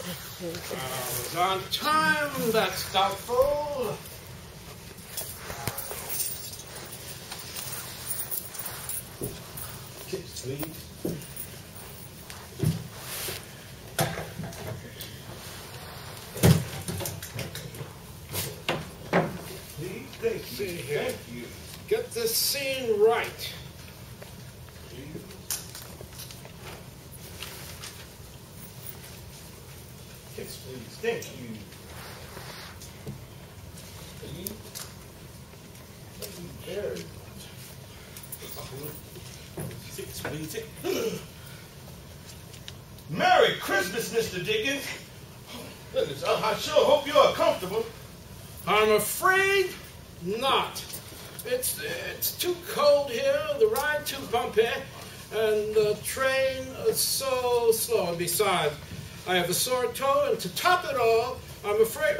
Was on time, that's doubtful. Chips, please. Please, thank you. See here. Thank you. Get this scene right. Yes, please. Thank you. Please. Thank you very much. Six, please. Merry Christmas, Mr. Dickens. Goodness, I sure hope you're comfortable. I'm afraid not. It's too cold here, the ride too bumpy, and the train is so slow. And besides, I have a sore toe, and to top it all, I'm afraid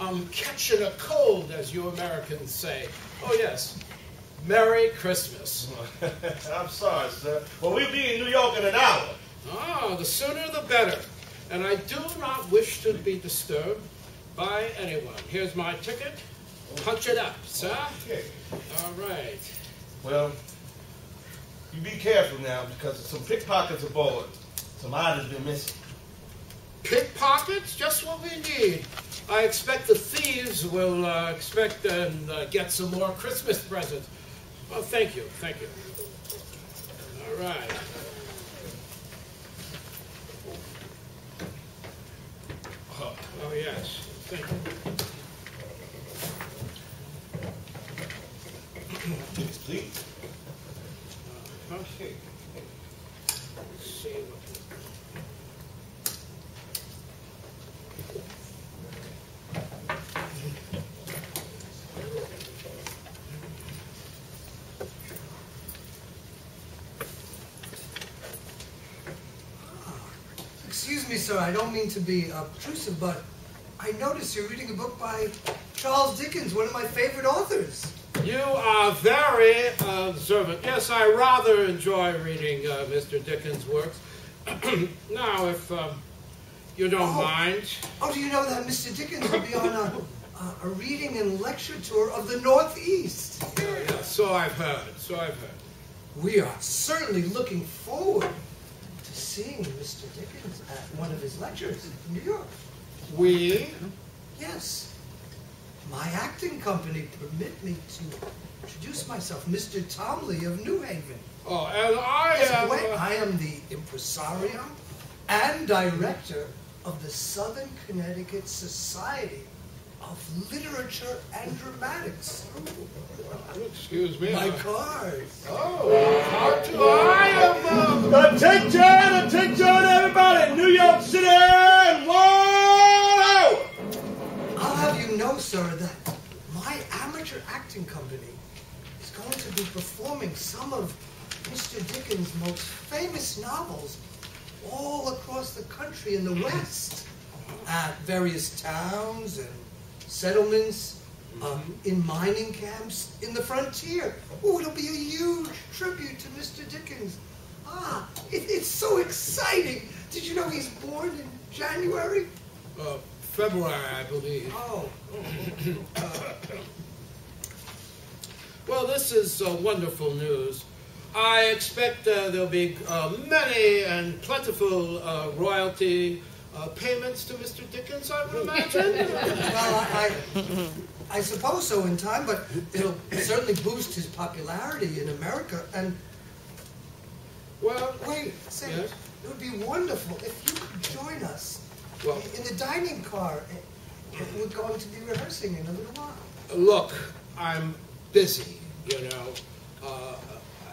I'm catching a cold, as you Americans say. Oh, yes. Merry Christmas. I'm sorry, sir. Well, we'll be in New York in an hour. Ah, the sooner the better. And I do not wish to be disturbed by anyone. Here's my ticket. Punch it up, sir. Okay. All right. Well, you be careful now because there's some pickpockets aboard. Some items been missing. Pickpockets? Just what we need. I expect the thieves will expect and get some more Christmas presents. Well, thank you. Thank you. All right. Oh, yes. Thank you. Yes, please. Okay. Let's see what... Excuse me, sir, I don't mean to be obtrusive, but I noticed you're reading a book by Charles Dickens, one of my favorite authors. You are very observant. Yes, I rather enjoy reading Mr. Dickens' works. Now, if you don't mind. Oh, do you know that Mr. Dickens will be on a reading and lecture tour of the Northeast? Yeah, so I've heard. We are certainly looking forward to seeing Mr. Dickens at one of his lectures in New York. We? Yes. My acting company permit me to introduce myself, Mr. Tomley of New Haven. Oh, and I am... I am the impresario and director of the Southern Connecticut Society of Literature and Dramatics. Excuse me. My card. Oh, card too. I am... Attention, everybody! New York City! And 1 hour! I'll have you know, sir, that my amateur acting company is going to be performing some of Mr. Dickens' most famous novels all across the country in the West, at various towns and settlements, in mining camps, in the frontier. Oh, it'll be a huge tribute to Mr. Dickens. Ah, it's so exciting. Did you know he's born in January? February, I believe. Oh. Well, this is wonderful news. I expect there'll be many and plentiful royalty payments to Mr. Dickens, I would imagine. Well, I suppose so in time, but it'll certainly boost his popularity in America. And, well, wait, say, yes? It would be wonderful if you could join us in the dining car. We're going to be rehearsing in a little while. Look, I'm busy, you know. I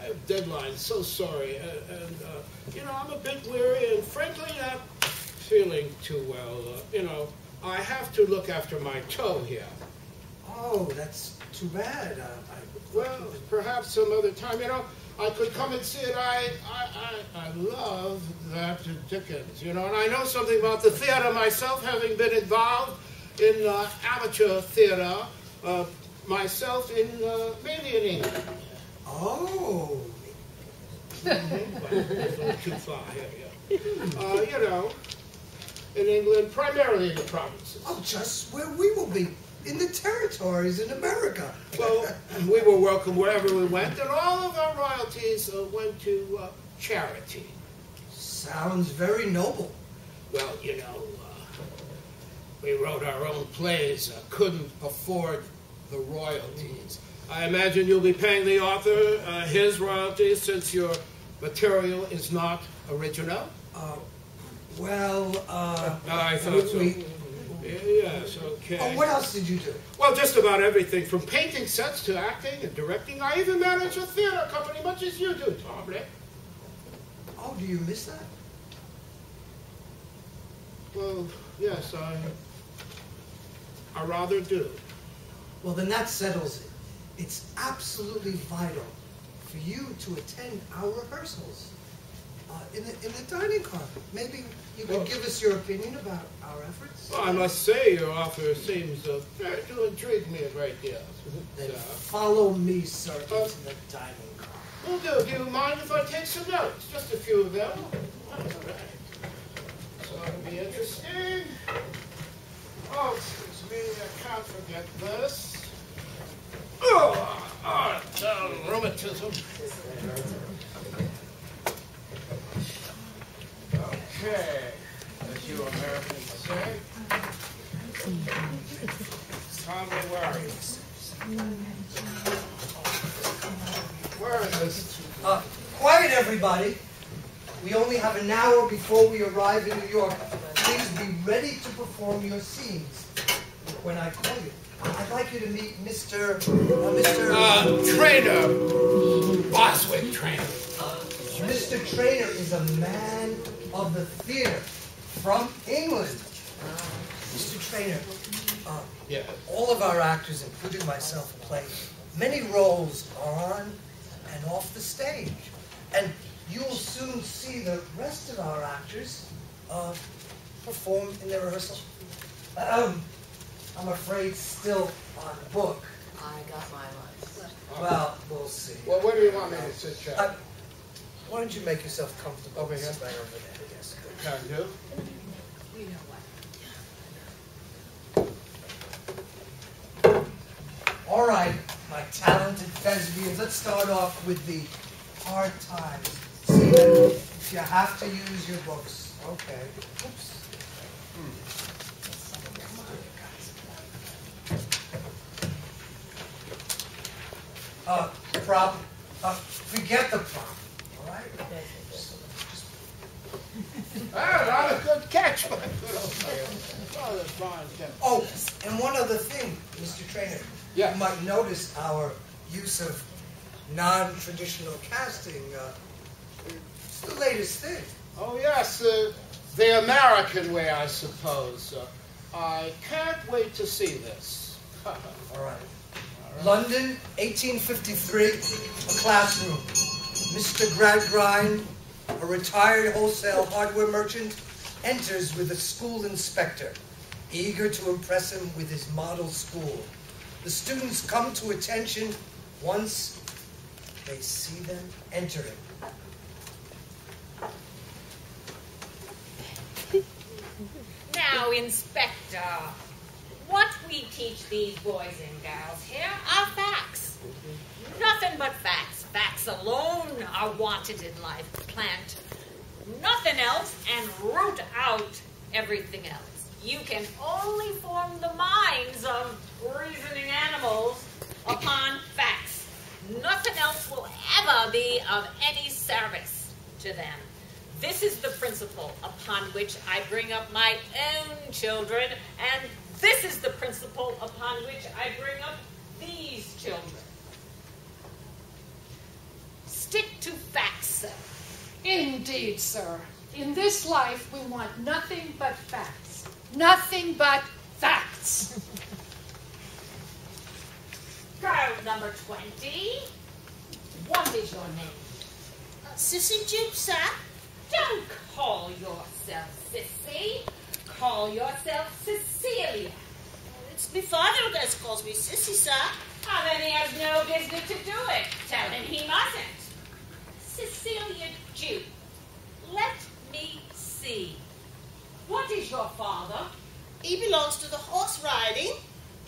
have deadlines, so sorry. And you know, I'm a bit weary and frankly not feeling too well. You know, I have to look after my toe here. Oh, that's too bad. Well, perhaps some other time, you know, I could come and see it. I love that Dickens, you know, and I know something about the theater myself, having been involved in amateur theater, myself mainly in England. Oh. Well, it's a little too far here, yeah. You know, in England, primarily in the provinces. Oh, just where we will be, in the territories in America. Well, we were welcome wherever we went, and all of our royalties went to charity. Sounds very noble. Well, you know, we wrote our own plays, couldn't afford the royalties. I imagine you'll be paying the author his royalties since your material is not original? I thought so. Yes, okay. Oh, what else did you do? Well, just about everything, from painting sets to acting and directing. I even manage a theater company, much as you do, Tom. Oh, do you miss that? Well, yes, I rather do. Well, then that settles it. It's absolutely vital for you to attend our rehearsals in the dining car. Maybe you could give us your opinion about our efforts. Well, I must say your offer seems to intrigue me a great deal. Then follow me, sir, into the dining car. Will do. Do you mind if I take some notes? Just a few of them. All right. So it'll be interesting. Oh, excuse me, I can't forget this. Rheumatism. Okay, as you Americans say. Tom, where are you? Where is this? Quiet, everybody. We only have an hour before we arrive in New York. Please be ready to perform your scenes. When I call you, I'd like you to meet Mr. Trainer. Boswick Trainer. Mr. Trainer is a man of the theater from England. Mr. Trainer, Yeah. all of our actors, including myself, play many roles on and off the stage. And you'll soon see the rest of our actors perform in their rehearsal. I'm afraid still on book. I got my life. Well, we'll see. Well, where do you want me to sit, Chad? Why don't you make yourself comfortable? Over here? Sit right over there. Yes. Can do. You know what? All right, my talented thespians. Let's start off with the hard times. See that if you have to use your books. Okay. Oops. Prop. Forget the prop. All right. Not a good catch, but good old man. Oh, that's fine, Tim. Oh, and one other thing, Mr. Trainer. Yeah. You might notice our use of non-traditional casting. It's the latest thing. Oh, yes, the American way, I suppose. I can't wait to see this. All right. London, 1853, a classroom. Mr. Gradgrind, a retired wholesale hardware merchant, enters with a school inspector, eager to impress him with his model school. The students come to attention once they see them entering. Now, Inspector, what we teach these boys and girls here are facts. Nothing but facts. Facts alone are wanted in life. Plant nothing else and root out everything else. You can only form the minds of reasoning animals upon facts. Nothing else will ever be of any service to them. This is the principle upon which I bring up my own children, and this is the principle upon which I bring up these children. Stick to facts, sir. Indeed, sir. In this life, we want nothing but facts. Nothing but facts. Girl number 20, what is your name? Sissy Jupe, sir. Don't call yourself Sissy. Call yourself Cecilia. It's me father that calls me Sissy, sir. Oh, then he has no business to do it. Tell him he mustn't. Cecilia Jupe, let me see. What is your father? He belongs to the horse riding,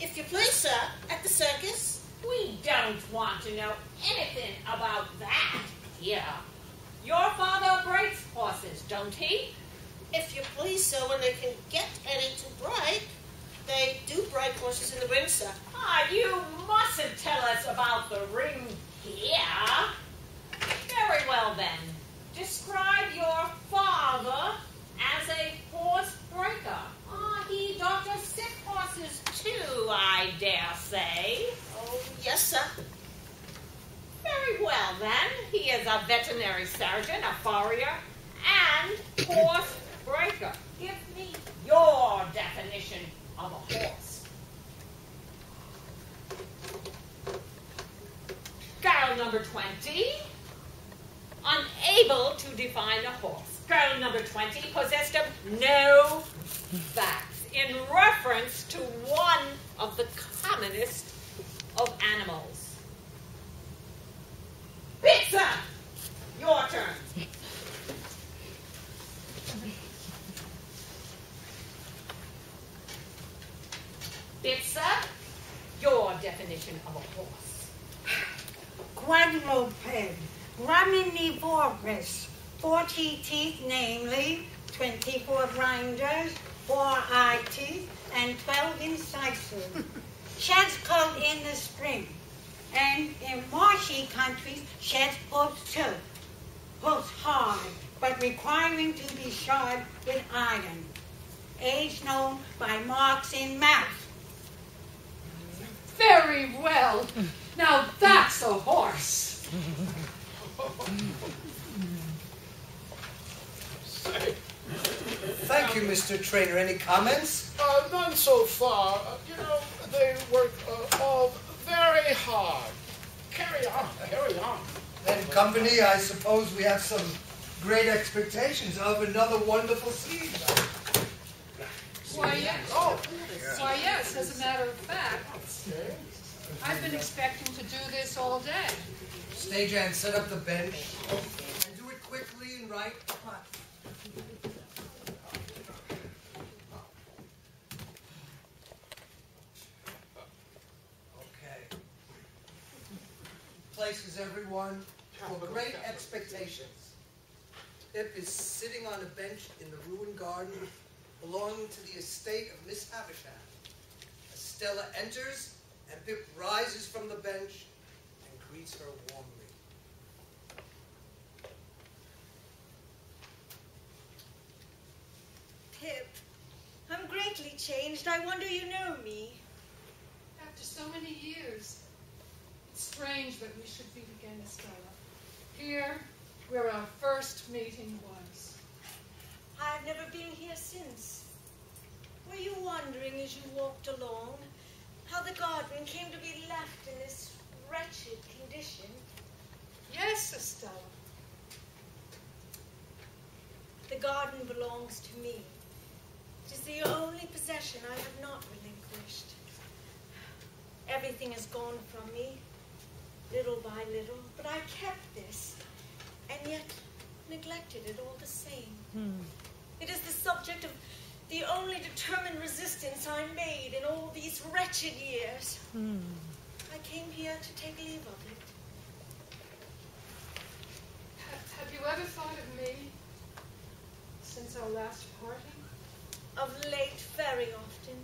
if you please, sir, at the circus. We don't want to know anything about that here. Your father breaks horses, don't he? If you please, sir, when they can get any to break, they do break horses in the ring, sir. You mustn't tell us about the ring here. Very well, then. Describe your father as a horse breaker. He doctors sick horses too, I dare say. Oh, yes, sir. Very well, then. He is a veterinary surgeon, a farrier, and horse breaker. Give me your definition of a horse. Girl number 20, unable to define a horse. Girl number 20, possessed of no facts in reference to one of the commonest of animals. Pizza! Your turn. Pizza, your definition of a horse. Quadruped, graminivorous, 40 teeth, namely 24 grinders, 4 eye teeth, and 12 incisors. Sheds coat in the spring, and in marshy countries, sheds post too. Post hard, but requiring to be shod with iron. Age known by marks in mouth. Very well. Now that's a horse. Say, Thank you, Mr. Trainer. Any comments? none so far. They work all very hard. Carry on, carry on. Then, company, I suppose we have some great expectations of another wonderful season. Why, yes, as a matter of fact. I've been expecting to do this all day. Stagehand, set up the bench. And do it quickly and right. Come on. Okay. Places everyone for great expectations. Pip is sitting on a bench in the ruined garden belonging to the estate of Miss Havisham. Estella enters, and Pip rises from the bench and greets her warmly. Pip, I'm greatly changed. I wonder you know me. After so many years, it's strange that we should meet again, Estella. Here, where our first meeting was. I've never been here since. Were you wondering as you walked along how the garden came to be left in this wretched condition? Yes, Estella. The garden belongs to me. It is the only possession I have not relinquished. Everything has gone from me, little by little, but I kept this, and yet neglected it all the same. It is the subject of the only determined resistance I made in all these wretched years. I came here to take leave of it. Have you ever thought of me since our last parting? Of late, very often.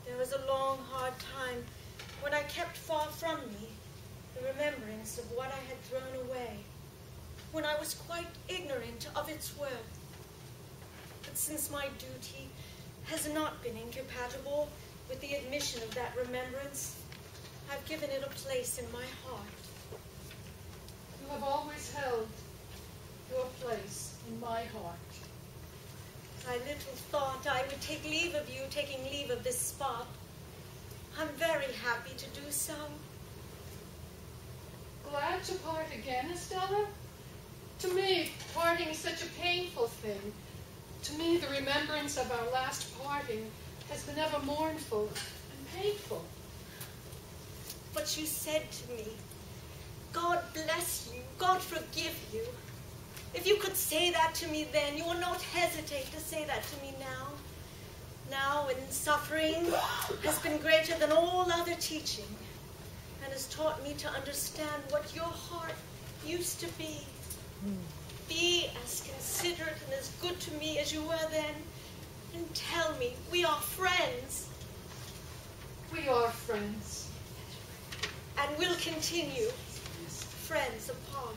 There was a long, hard time when I kept far from me the remembrance of what I had thrown away, when I was quite ignorant of its worth. But since my duty has not been incompatible with the admission of that remembrance, I've given it a place in my heart. You have always held your place in my heart. I little thought I would take leave of you, taking leave of this spot. I'm very happy to do so. Glad to part again, Estella? To me, parting is such a painful thing. To me, the remembrance of our last parting has been ever mournful and painful. But you said to me, God bless you, God forgive you. If you could say that to me then, you will not hesitate to say that to me now. Now, when suffering has been greater than all other teaching and has taught me to understand what your heart used to be. Be as considerate and as good to me as you were then, and tell me we are friends. We are friends. And will continue friends apart.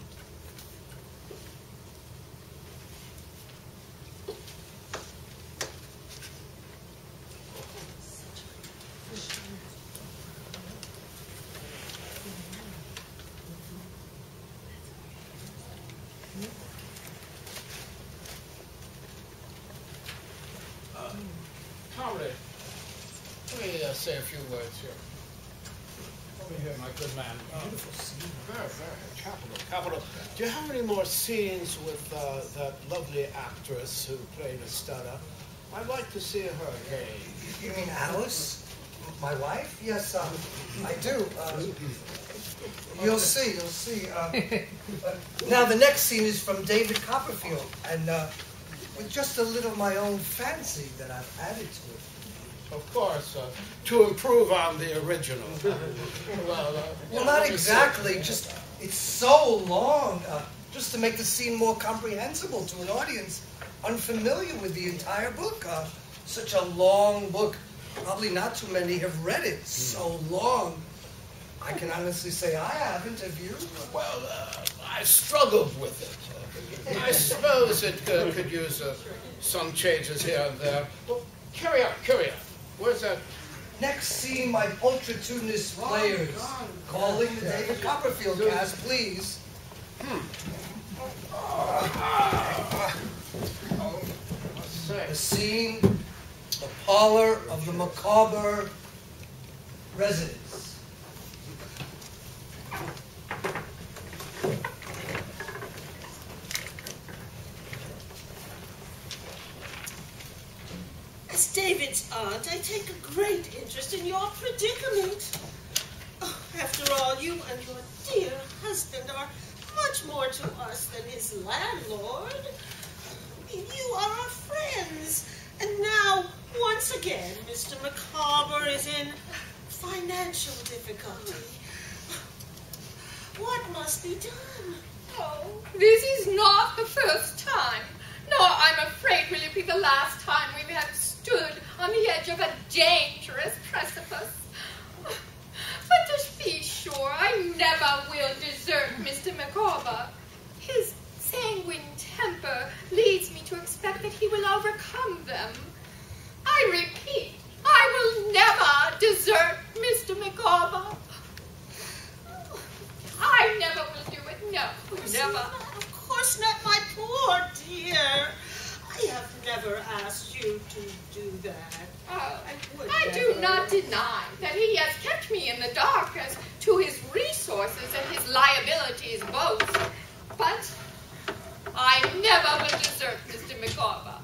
Comrade, let me say a few words here. Over here, my good man. Beautiful scene. Very, very capital. Do you have any more scenes with that lovely actress who played Estella? I'd like to see her again. You mean Alice? My wife? Yes, I do. You'll see. Now, the next scene is from David Copperfield, and with just a little of my own fancy that I've added to it. Of course, to improve on the original. Well, not exactly. Just, it's so long. Just to make the scene more comprehensible to an audience unfamiliar with the entire book. Such a long book. Probably not too many have read it. So long. I can honestly say I haven't. Have you? Well, I struggled with it. I suppose it could use some changes here and there. Well, carry on. Where's that? Next scene, my pulchritudinous players. Calling the David Copperfield cast, please. The scene, the parlor of the Micawber residence. As David's aunt, I take a great interest in your predicament. Oh, after all, you and your dear husband are much more to us than his landlord. You are our friends. And now, once again, Mr. Micawber is in financial difficulty. What must be done? Oh, this is not the first time, nor, I'm afraid, will it be the last time we have stood on the edge of a dangerous precipice. But just be sure I never will desert Mr. Micawber. His sanguine temper leads me to expect that he will overcome them. I repeat, I will never desert Mr. Micawber. I never will do it, no, never. Of course not, my poor dear. I have never asked you to do that. Oh, I do not deny that he has kept me in the dark as to his resources and his liabilities both. But I never will desert Mr. Micawber.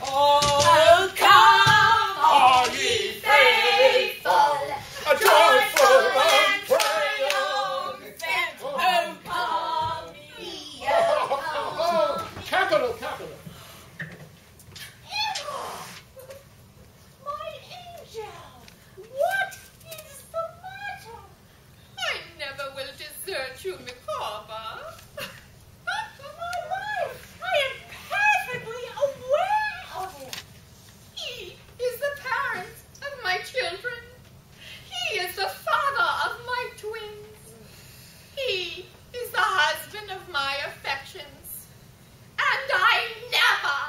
Oh, come, all ye faithful, A joyful and triumphant, oh, come ye, oh, come. Capital. My angel, what is the matter? I never will desert you, Micawber. My wife, I am perfectly aware of it. He is the parent of my children. He is the father of my twins. He is the husband of my affections. And I never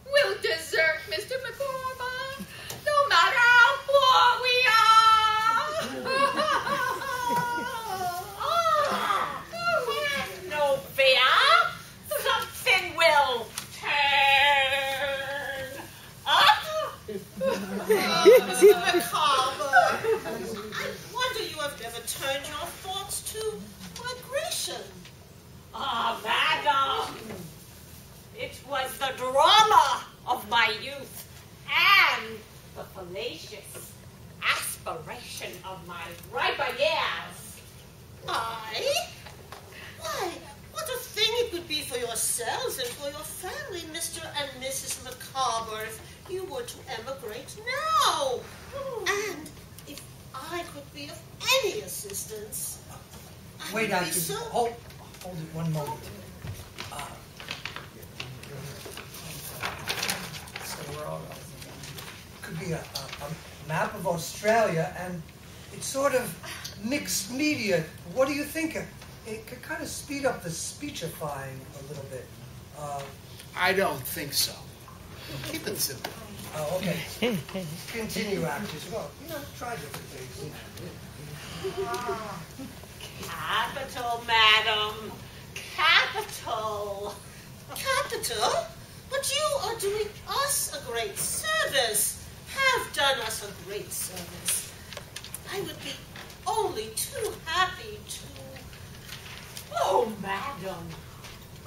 will desert Mr. Micawber, no matter how poor we are. Have no fear. Something will turn up. Mr. Micawber, I wonder you have never turned your thoughts to migration. Ah, madam, it was the drama of my youth and the fallacious aspiration of my riper years. I? Why, what a thing it would Macabre, you were to emigrate now. And if I could be of any assistance, I Wait, would be actors, so... hold it one moment. So we're all... Could be a map of Australia, and it's sort of mixed media. What do you think? It could kind of speed up the speechifying a little bit. I don't think so. Keep it simple. Oh, okay. Continue, actors. Well, try different things. Capital, madam. Capital. Capital? But you are doing us a great service. Have done us a great service. I would be only too happy to... Oh, madam,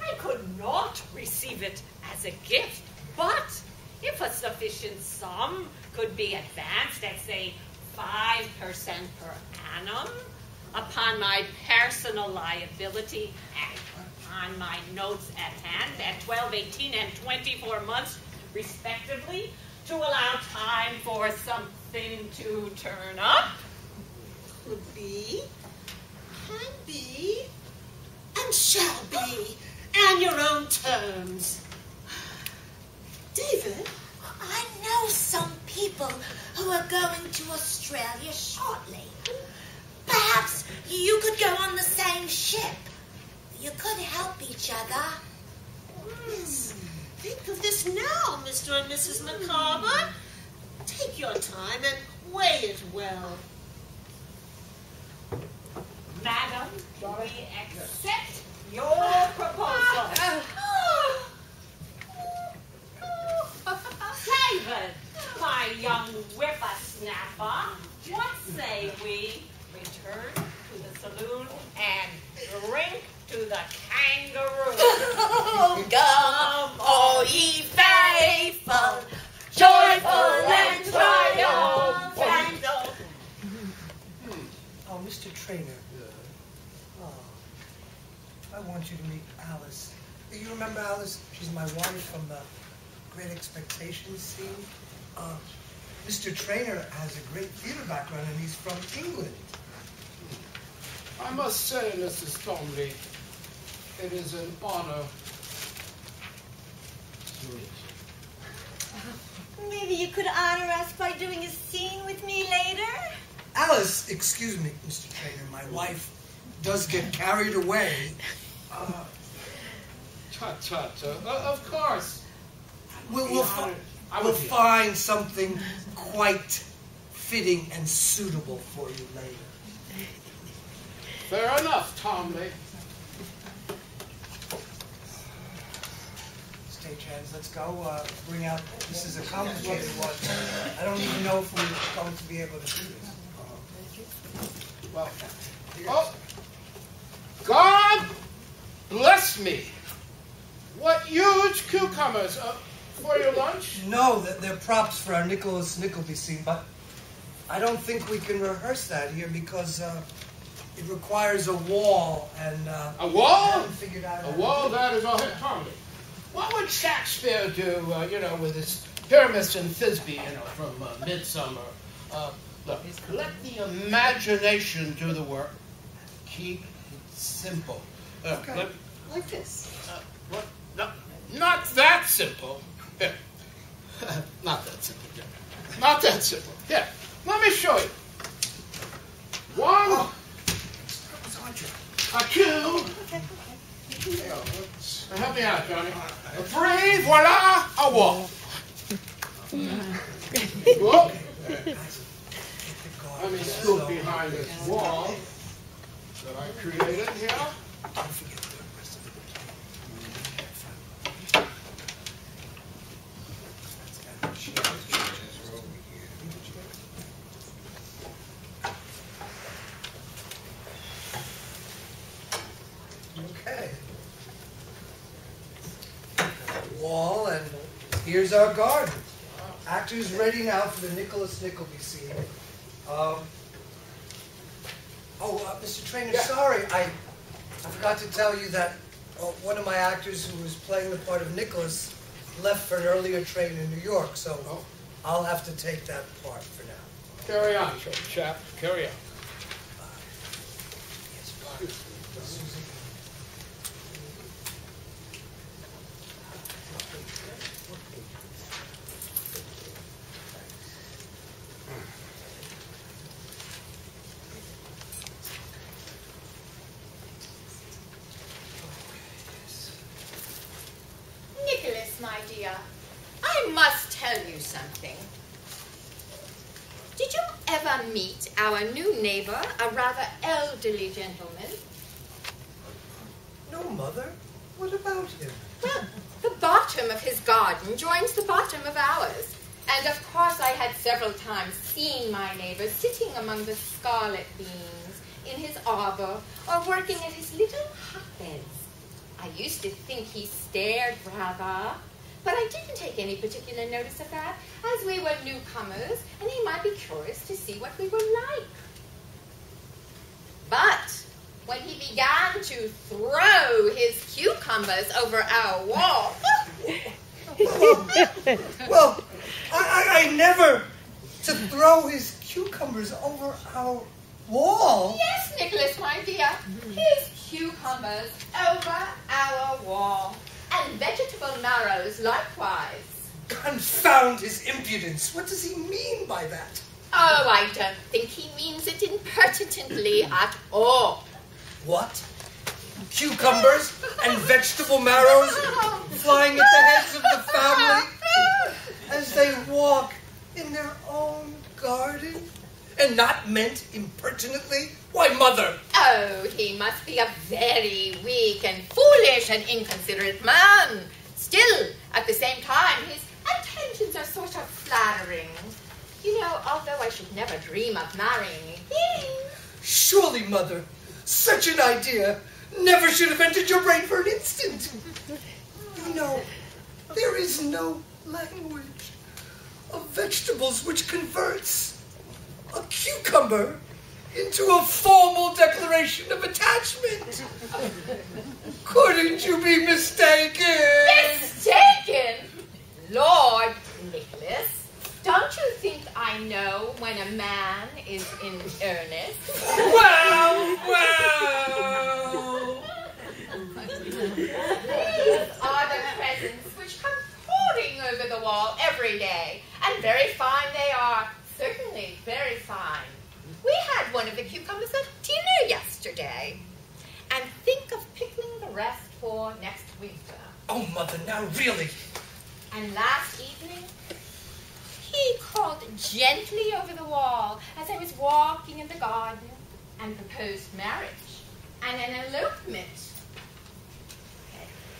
I could not receive it as a gift, but if a sufficient sum could be advanced at, say, 5% per annum upon my personal liability and on my notes at hand at 12, 18, and 24 months, respectively, to allow time for something to turn up. Could be, can be, and shall be, and your own terms. David? I know some people who are going to Australia shortly. Perhaps you could go on the same ship. You could help each other. Think of this now, Mr. and Mrs. Macabre. Take your time and weigh it well. Madam, we accept your proposal. David, my young whippersnapper, what say we return to the saloon and drink to the kangaroo? Come, all ye faithful, joyful and triumphant. Oh, Mr. Trainer. I want you to meet Alice. You remember Alice? She's my wife from the Great Expectations scene. Mr. Trainer has a great theater background, and he's from England. I must say, Mrs. Thornley, it is an honor to meet you. Maybe you could honor us by doing a scene with me later? Alice, excuse me, Mr. Trainer, my wife does get carried away. Tut. Of course. We'll find something quite fitting and suitable for you later. Fair enough, Tomley. Stagehands, let's go. Bring out. This is a complicated one. I don't even know if we're going to be able to do this. Well, God bless me. What huge cucumbers. For your lunch? No, they're props for our Nicholas Nickleby scene, but I don't think we can rehearse that here because it requires a wall, and a wall? I haven't figured out a wall that is all Tommy. What would Shakespeare do, with his Pyramus and Thisbe, from Midsummer? Look, let the imagination do the work. Keep it simple. Okay. Like this. What? No, not that simple. Here. Not that simple, Jim. Not that simple. Here, let me show you. One, a two. Help me out, Johnny. A three, voila, a wall. Whoop. Let me scoot behind this wall that I created here. Okay. Wall, and here's our garden. Actors ready now for the Nicholas Nickleby scene. Mr. Trainer, Yeah. sorry, I forgot to tell you that one of my actors who was playing the part of Nicholas left for an earlier train in New York, so I'll have to take that part for now. Carry on, chap. Carry on. Susie. Nicholas, my dear, I must tell you something. Did you ever meet our new neighbor, a rather elderly gentleman? No, Mother. What about him? Well, the bottom of his garden joins the bottom of ours. And of course I had several times seen my neighbor sitting among the scarlet beans in his arbor or working at his little hotbeds. I used to think he stared rather, but I didn't take any particular notice of that, as we were newcomers, and he might be curious to see what we were like. But when he began to throw his cucumbers over our wall... Well, I never to throw his cucumbers over our wall. Yes, Nicholas, my dear, his cucumbers over our wall, and vegetable marrows likewise. Confound his impudence. What does he mean by that? Oh, I don't think he means it impertinently at all. What? Cucumbers and vegetable marrows flying at the heads of the family as they walk in their own garden? And not meant impertinently? Why, Mother! Oh, he must be a very weak and foolish and inconsiderate man. Still, at the same time, his attentions are sort of flattering. You know, although I should never dream of marrying him. Surely, Mother, such an idea never should have entered your brain for an instant. You know, there is no language of vegetables which converts a cucumber into a formal declaration of attachment. Couldn't you be mistaken? Mistaken? Lord, Nicholas, don't you think I know when a man is in earnest? Well. These are the presents which come pouring over the wall every day, and very fine they are. Certainly, very fine. We had one of the cucumbers at dinner yesterday. And think of pickling the rest for next winter. Oh, Mother, now really. And last evening, he crawled gently over the wall as I was walking in the garden and proposed marriage and an elopement.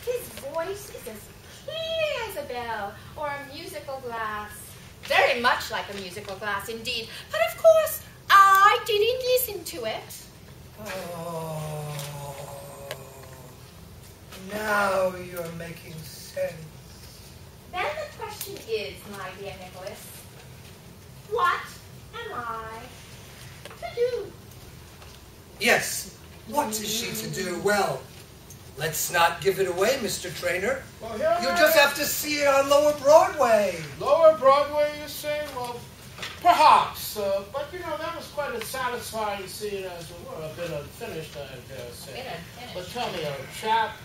His voice is as clear as a bell or a musical glass. Very much like a musical glass indeed, but of course I didn't listen to it. Oh, now you're making sense. Then the question is, my dear Nicholas, what am I to do? Yes, what is she to do? Well, let's not give it away, Mr. Trainer. Well, here You'll just have to see it on Lower Broadway. Lower Broadway, you say? Well, perhaps. But, you know, that was quite a satisfying scene as it were. A bit unfinished, I dare say. But tell me, old chap,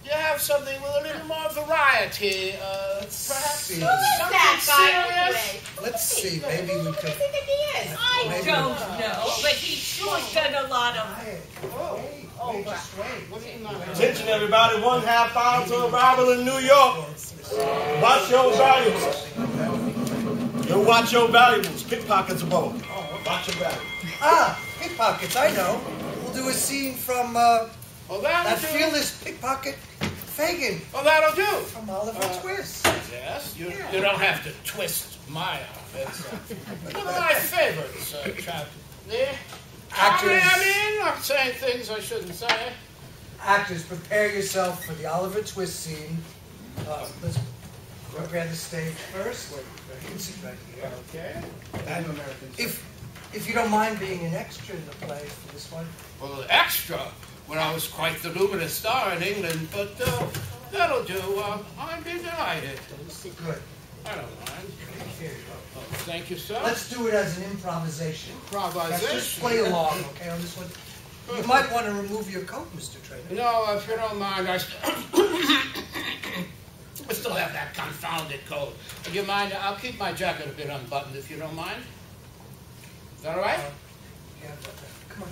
you have something with a little more variety. Perhaps see. something That guy serious? anyway. Let's see, maybe we Who do could... you think he is? I Maybe don't not. know, but he sure done a lot of... Attention, everybody. 1/2 hour to arrival in New York. Watch your valuables. You'll watch your valuables. Pickpockets above. Watch your valuables. Ah, pickpockets, I know. We'll do a scene from Well, that that'll do. fearless pickpocket Fagin Well, that'll do. from Oliver Twist. Yes, you don't have to twist my arm. It's one of my favorites, chap. Yeah. Actors. I mean, I'm saying things I shouldn't say. Actors, prepare yourself for the Oliver Twist scene. Let's prepare the stage first. You can sit right here. Okay. And if you don't mind being an extra in the play for this one. Well, extra when I was quite the luminous star in England, but That'll do. I'd be delighted. Good. I don't mind. Here you go. Oh, thank you, sir. Let's do it as an improvisation. Improvisation? Let's just play along, okay, on this one. You might want to remove your coat, Mr. Trainer. No, if you don't mind, I still have that confounded coat. Do you mind? I'll keep my jacket a bit unbuttoned if you don't mind. Is that all right? Yeah, come on.